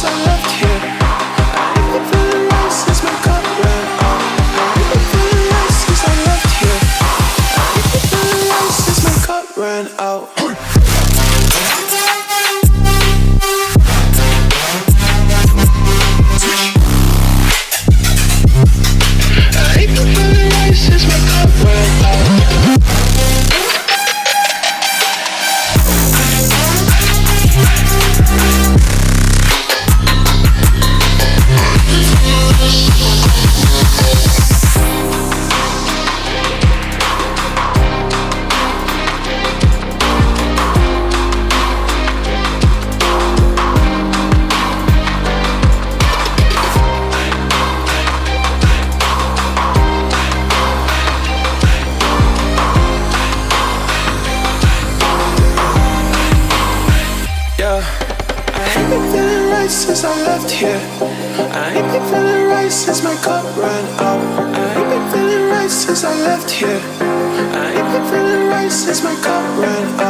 since I left here. I ain't been feeling right since my cup ran out. I ain't been feeling right since I left here. I ain't been feeling right since my cup ran out. I ain't been feeling right since my cup ran out. Since I left here, I ain't been feeling right since my cup ran out. I ain't been feeling right since I left here. I ain't been feeling right since my cup ran out.